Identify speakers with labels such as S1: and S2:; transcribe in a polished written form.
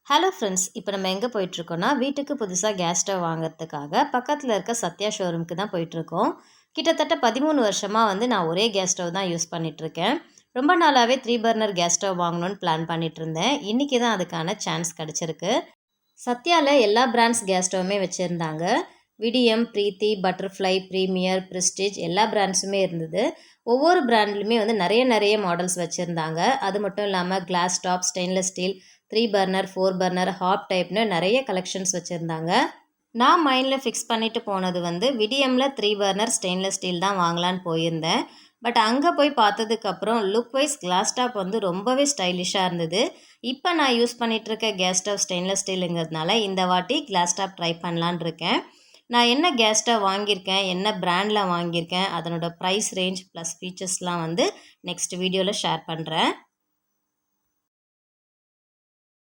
S1: Hello friends, இப்போ நம்ம எங்கே போயிட்டுருக்கோன்னா வீட்டுக்கு புதுசாக கேஸ் ஸ்டவ் வாங்குறதுக்காக பக்கத்தில் இருக்க சத்யா ஷோரூமுக்கு தான் போயிட்டுருக்கோம். கிட்டத்தட்ட 13 வருஷமாக நான் ஒரே கேஸ் ஸ்டவ் தான் யூஸ் பண்ணிகிட்ருக்கேன். ரொம்ப நாளாகவே 3 பர்னர் கேஸ் ஸ்டவ் வாங்கணும்னு பிளான் பண்ணிட்டு இருந்தேன். இன்றைக்கி தான் அதுக்கான சான்ஸ் கிடச்சிருக்கு. சத்யாவில் எல்லா பிராண்ட்ஸ் கேஸ் ஸ்டவ்வுமே வச்சுருந்தாங்க. விடிஎம், பிரீத்தி, பட்டர்ஃப்ளை, ப்ரீமியர், ப்ரெஸ்டீஜ் எல்லா பிராண்ட்ஸுமே இருந்தது. ஒவ்வொரு பிராண்ட்லையுமே நிறைய மாடல்ஸ் வச்சுருந்தாங்க. அது மட்டும் இல்லாமல் glass top, stainless steel, 3 burner, 4 burner, hob டைப்னு நிறைய கலெக்ஷன்ஸ் வச்சுருந்தாங்க. நான் மைண்டில் ஃபிக்ஸ் பண்ணிவிட்டு போனது விடிஎம்மில் 3 பர்னர் ஸ்டெயின்லெஸ் ஸ்டீல் தான் வாங்கலான்னு போயிருந்தேன். பட் அங்கே போய் பார்த்ததுக்கப்புறம் லுக் வைஸ் கிளாஸ் டாப் ரொம்பவே ஸ்டைலிஷாக இருந்தது. இப்போ நான் யூஸ் பண்ணிகிட்ருக்க கேஸ் ஸ்டவ் ஸ்டெயின்லெஸ் ஸ்டீலுங்கிறதுனால இந்த வாட்டி கிளாஸ் டாப் ட்ரை பண்ணலான் இருக்கேன். நான் என்ன கேஸ் ஸ்டவ் வாங்கியிருக்கேன், என்ன பிராண்டில் வாங்கியிருக்கேன், அதனோட ப்ரைஸ் ரேஞ்ச் ப்ளஸ் ஃபீச்சர்ஸ்லாம் நெக்ஸ்ட் வீடியோவில் ஷேர் பண்ணுறேன்.